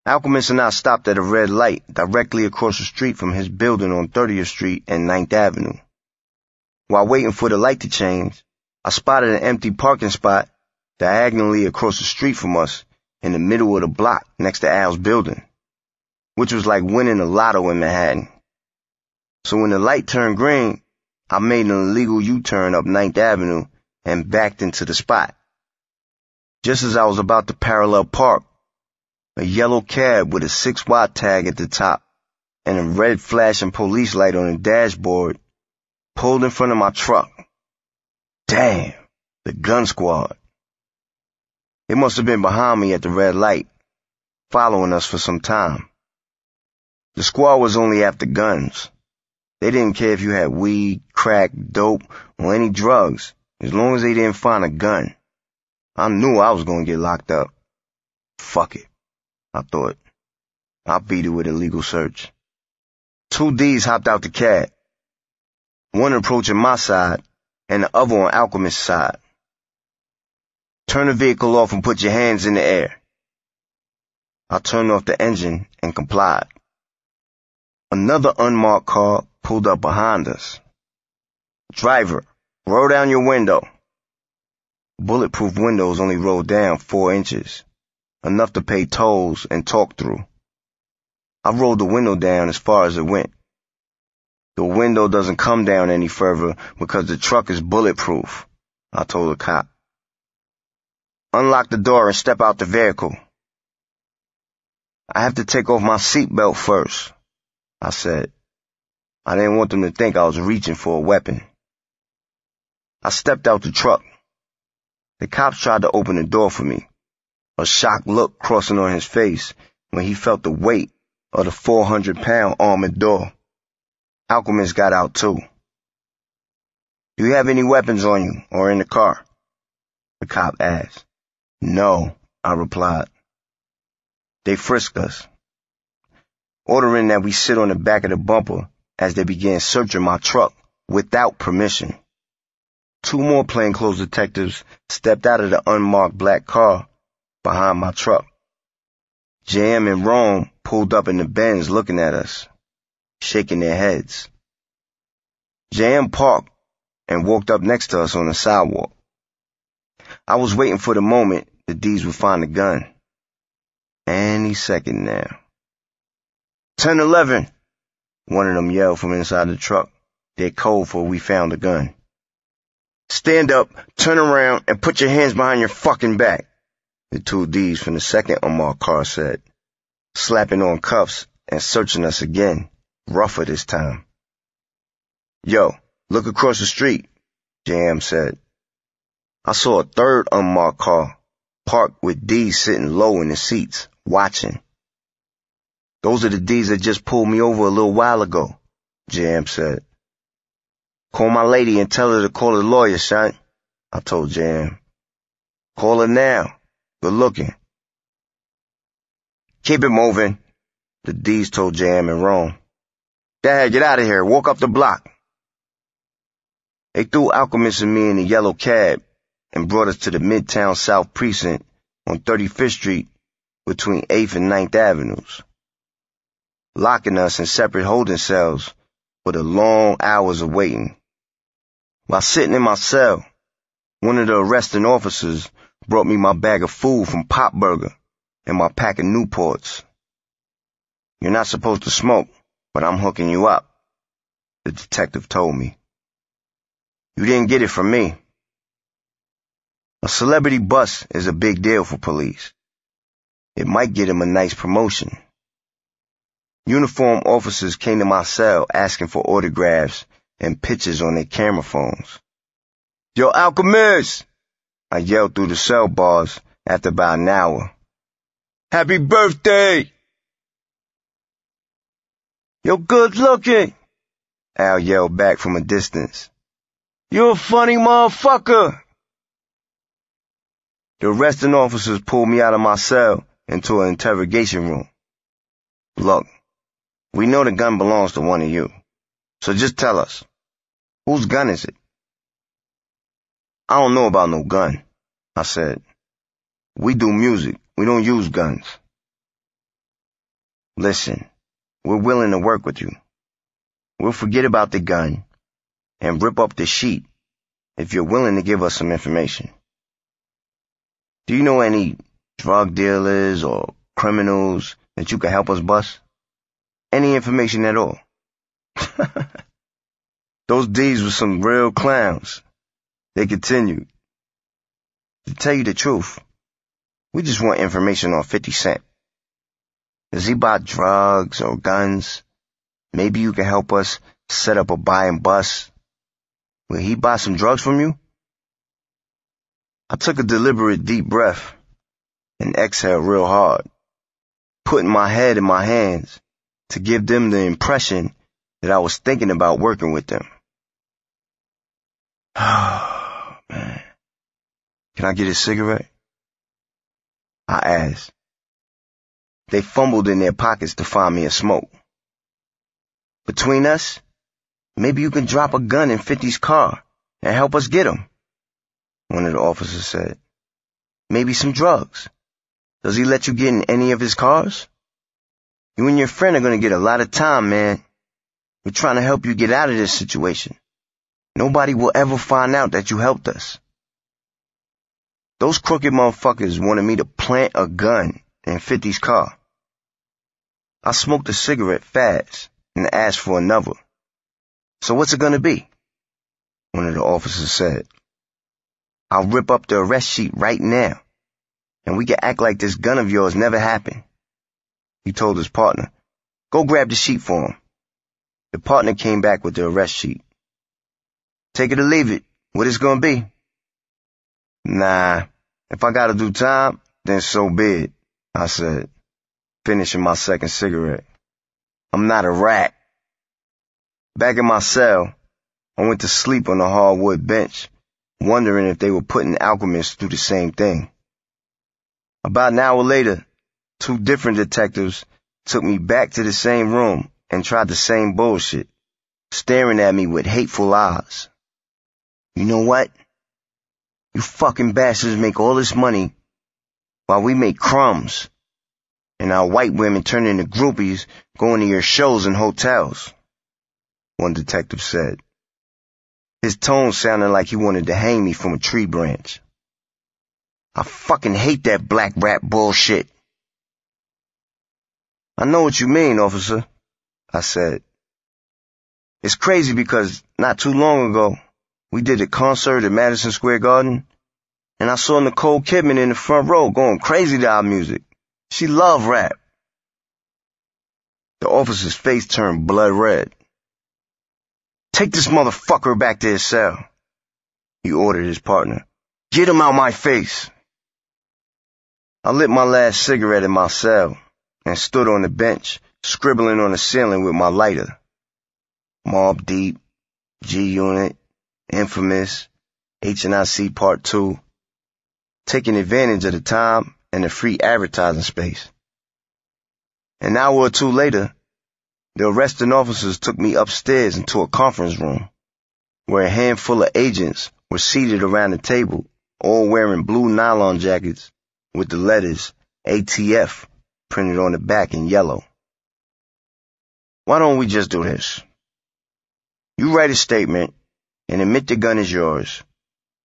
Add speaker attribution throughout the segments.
Speaker 1: Alchemist and I stopped at a red light directly across the street from his building on 30th Street and 9th Avenue. While waiting for the light to change, I spotted an empty parking spot diagonally across the street from us in the middle of the block next to Al's building, which was like winning the lotto in Manhattan. So when the light turned green, I made an illegal U-turn up 9th Avenue and backed into the spot. Just as I was about to parallel park, a yellow cab with a 6 watt tag at the top and a red flashing police light on the dashboard pulled in front of my truck. Damn, the gun squad. They must have been behind me at the red light, following us for some time. The squad was only after guns. They didn't care if you had weed, crack, dope, or any drugs, as long as they didn't find a gun. I knew I was going to get locked up. Fuck it, I thought. I'll beat it with a legal search. 2 Ds hopped out the cab, one approaching my side and the other on Alchemist's side. Turn the vehicle off and put your hands in the air. I turned off the engine and complied. Another unmarked car pulled up behind us. Driver, roll down your window. Bulletproof windows only rolled down 4 inches, enough to pay tolls and talk through. I rolled the window down as far as it went. The window doesn't come down any further because the truck is bulletproof, I told the cop. Unlock the door and step out the vehicle. I have to take off my seatbelt first, I said. I didn't want them to think I was reaching for a weapon. I stepped out the truck. The cops tried to open the door for me, a shocked look crossing on his face when he felt the weight of the 400-pound armored door. Alchemist got out too. Do you have any weapons on you or in the car? The cop asked. No, I replied. They frisked us, ordering that we sit on the back of the bumper as they began searching my truck without permission. 2 more plainclothes detectives stepped out of the unmarked black car behind my truck. Jam and Rome pulled up in the Benz looking at us, shaking their heads. Jam parked and walked up next to us on the sidewalk. I was waiting for the moment the D's would find the gun. Any second now. 10-11, one of them yelled from inside the truck, their code for we found the gun. Stand up, turn around, and put your hands behind your fucking back, the 2 Ds from the second unmarked car said, slapping on cuffs and searching us again, rougher this time. Yo, look across the street, Jam said. I saw a 3rd unmarked car, parked with D's sitting low in the seats, watching. Those are the D's that just pulled me over a little while ago, Jam said. Call my lady and tell her to call the lawyer, son, I told Jam. Call her now. Good looking. Keep it moving, the D's told Jam and Rome. Dad, get out of here. Walk up the block. They threw Alchemist and me in the yellow cab and brought us to the Midtown South Precinct on 35th Street between 8th and 9th Avenues, locking us in separate holding cells for the long hours of waiting. While sitting in my cell, one of the arresting officers brought me my bag of food from Pop Burger and my pack of Newports. You're not supposed to smoke, but I'm hooking you up, the detective told me. You didn't get it from me. A celebrity bust is a big deal for police. It might get him a nice promotion. Uniformed officers came to my cell asking for autographs and pictures on their camera phones. Yo, Alchemist! I yelled through the cell bars after about an hour. Happy birthday! You're good looking, Al yelled back from a distance. You're a funny motherfucker. The arresting officers pulled me out of my cell into an interrogation room. Look, we know the gun belongs to one of you, so just tell us, whose gun is it? I don't know about no gun, I said. We do music. We don't use guns. Listen, we're willing to work with you. We'll forget about the gun and rip up the sheet if you're willing to give us some information. Do you know any drug dealers or criminals that you could help us bust? Any information at all? Those D's were some real clowns. They continued. To tell you the truth, we just want information on 50 Cent. Does he buy drugs or guns? Maybe you can help us set up a buy and bust. Will he buy some drugs from you? I took a deliberate deep breath and exhaled real hard, putting my head in my hands to give them the impression that I was thinking about working with them. Oh, man. Can I get a cigarette? I asked. They fumbled in their pockets to find me a smoke. Between us, maybe you can drop a gun in 50's car and help us get him, one of the officers said. Maybe some drugs. Does he let you get in any of his cars? You and your friend are going to get a lot of time, man. We're trying to help you get out of this situation. Nobody will ever find out that you helped us. Those crooked motherfuckers wanted me to plant a gun in 50's car. I smoked a cigarette fast and asked for another. So what's it gonna be? One of the officers said. I'll rip up the arrest sheet right now, and we can act like this gun of yours never happened. He told his partner, go grab the sheet for him. The partner came back with the arrest sheet. Take it or leave it. What it's gonna be? Nah, if I gotta do time, then so be it, I said, finishing my second cigarette. I'm not a rat. Back in my cell, I went to sleep on the hardwood bench, wondering if they were putting alchemists through the same thing. About an hour later, 2 different detectives took me back to the same room and tried the same bullshit, staring at me with hateful eyes. You know what? You fucking bastards make all this money while we make crumbs, and our white women turn into groupies going to your shows and hotels, one detective said. His tone sounded like he wanted to hang me from a tree branch. I fucking hate that black rat bullshit. I know what you mean, officer, I said. It's crazy because not too long ago, we did a concert at Madison Square Garden, and I saw Nicole Kidman in the front row going crazy to our music. She loved rap. The officer's face turned blood red. Take this motherfucker back to his cell, he ordered his partner. Get him out my face. I lit my last cigarette in my cell and stood on the bench, scribbling on the ceiling with my lighter. Mobb Deep, G-Unit, Infamous, HNIC Part 2, taking advantage of the time and the free advertising space. An hour or two later, the arresting officers took me upstairs into a conference room, where a handful of agents were seated around the table, all wearing blue nylon jackets with the letters ATF printed on the back in yellow. Why don't we just do this? You write a statement and admit the gun is yours,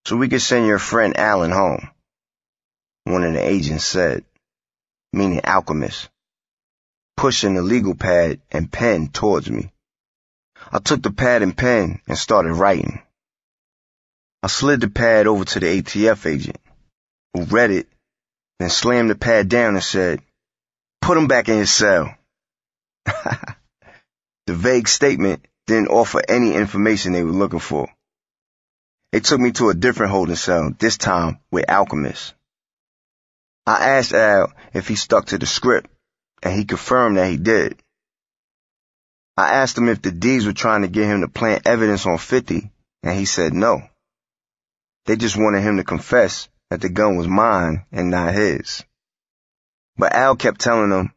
Speaker 1: so we can send your friend Alan home, one of the agents said, meaning Alchemist, pushing the legal pad and pen towards me. I took the pad and pen and started writing. I slid the pad over to the ATF agent, who read it, then slammed the pad down and said, "Put him back in his cell." The vague statement didn't offer any information they were looking for. They took me to a different holding cell, this time with Alchemist. I asked Al if he stuck to the script, and he confirmed that he did. I asked him if the D's were trying to get him to plant evidence on 50, and he said no. They just wanted him to confess that the gun was mine and not his. But Al kept telling them,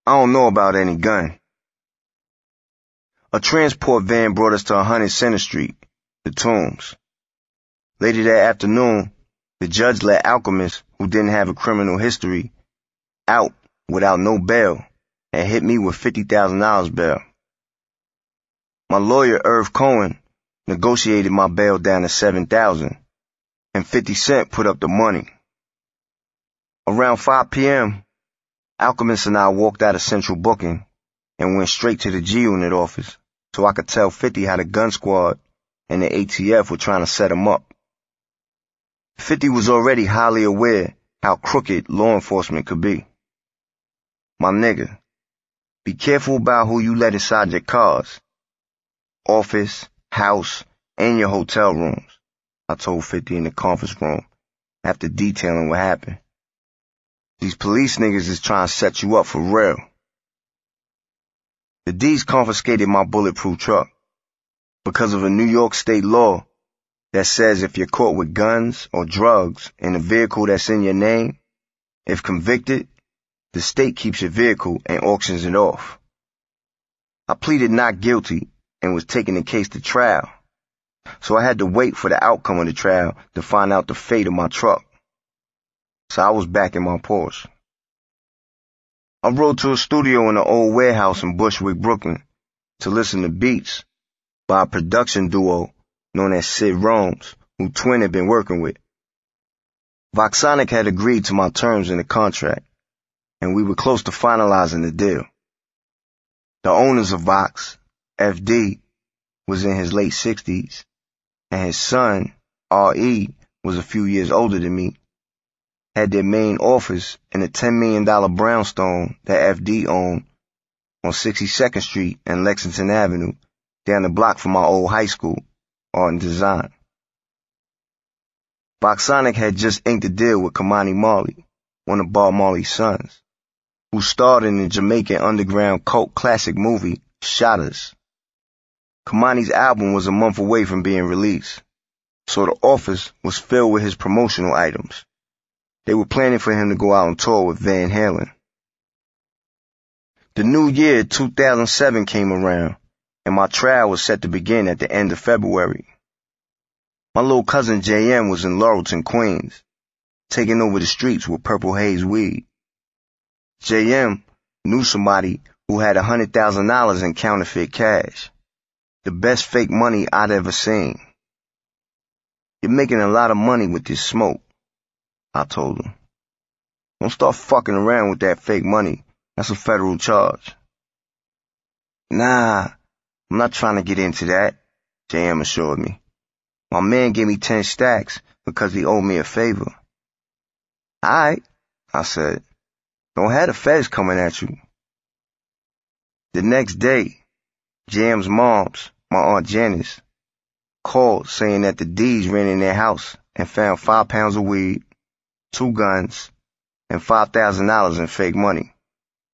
Speaker 1: "I don't know about any gun." A transport van brought us to 100 Center Street, the Tombs. Later that afternoon, the judge let Alchemist, who didn't have a criminal history, out without no bail and hit me with $50,000 bail. My lawyer, Irv Cohen, negotiated my bail down to $7,000, and 50 Cent put up the money. Around 5 p.m., Alchemist and I walked out of Central Booking and went straight to the G-Unit office so I could tell 50 how the gun squad and the ATF were trying to set him up. 50 was already highly aware how crooked law enforcement could be. My nigga, be careful about who you let inside your cars, office, house, and your hotel rooms, I told 50 in the conference room after detailing what happened. These police niggas is trying to set you up for real. The D's confiscated my bulletproof truck because of a New York state law that says if you're caught with guns or drugs in a vehicle that's in your name, if convicted, the state keeps your vehicle and auctions it off. I pleaded not guilty and was taking the case to trial, so I had to wait for the outcome of the trial to find out the fate of my truck. So I was back in my Porsche. I rode to a studio in an old warehouse in Bushwick, Brooklyn, to listen to beats by a production duo known as Sid Rome's, who Twin had been working with. Voxonic had agreed to my terms in the contract, and we were close to finalizing the deal. The owners of Vox, FD, was in his late 60s, and his son, RE, was a few years older than me, had their main office in a $10 million brownstone that FD owned on 62nd Street and Lexington Avenue, down the block from my old high school, Art and Design. Voxonic had just inked a deal with Kamani Marley, one of Bob Marley's sons, who starred in the Jamaican underground cult classic movie, Shotters. Kamani's album was a month away from being released, so the office was filled with his promotional items. They were planning for him to go out on tour with Van Halen. The new year, 2007, came around, and my trial was set to begin at the end of February. My little cousin JM was in Laurelton, Queens, taking over the streets with Purple Haze weed. JM knew somebody who had $100,000 in counterfeit cash, the best fake money I'd ever seen. You're making a lot of money with this smoke, I told him. Don't start fucking around with that fake money. That's a federal charge. Nah, I'm not trying to get into that, JM assured me. My man gave me 10 stacks because he owed me a favor. Alright, I said. Don't have the feds coming at you. The next day, JM's moms, my Aunt Janice, called saying that the D's ran in their house and found 5 pounds of weed, 2 guns, and $5,000 in fake money,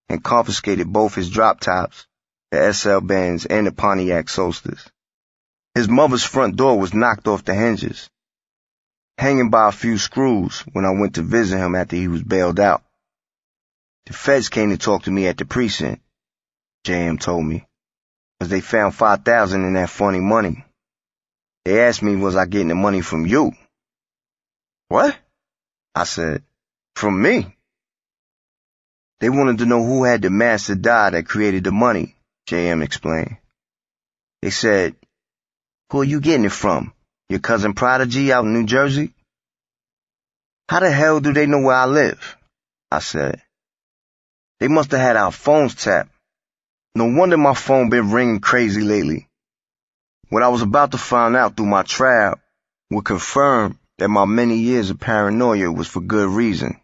Speaker 1: and confiscated both his drop tops, the SL Benz, and the Pontiac Solstice. His mother's front door was knocked off the hinges, hanging by a few screws when I went to visit him after he was bailed out. The feds came to talk to me at the precinct, JM told me, because they found $5,000 in that funny money. They asked me, was I getting the money from you? What? I said, from me? They wanted to know who had the master die that created the money, JM explained. They said, who are you getting it from? Your cousin Prodigy out in New Jersey? How the hell do they know where I live? I said. They must have had our phones tapped. No wonder my phone been ringing crazy lately. What I was about to find out through my trial would confirm that my many years of paranoia was for good reason.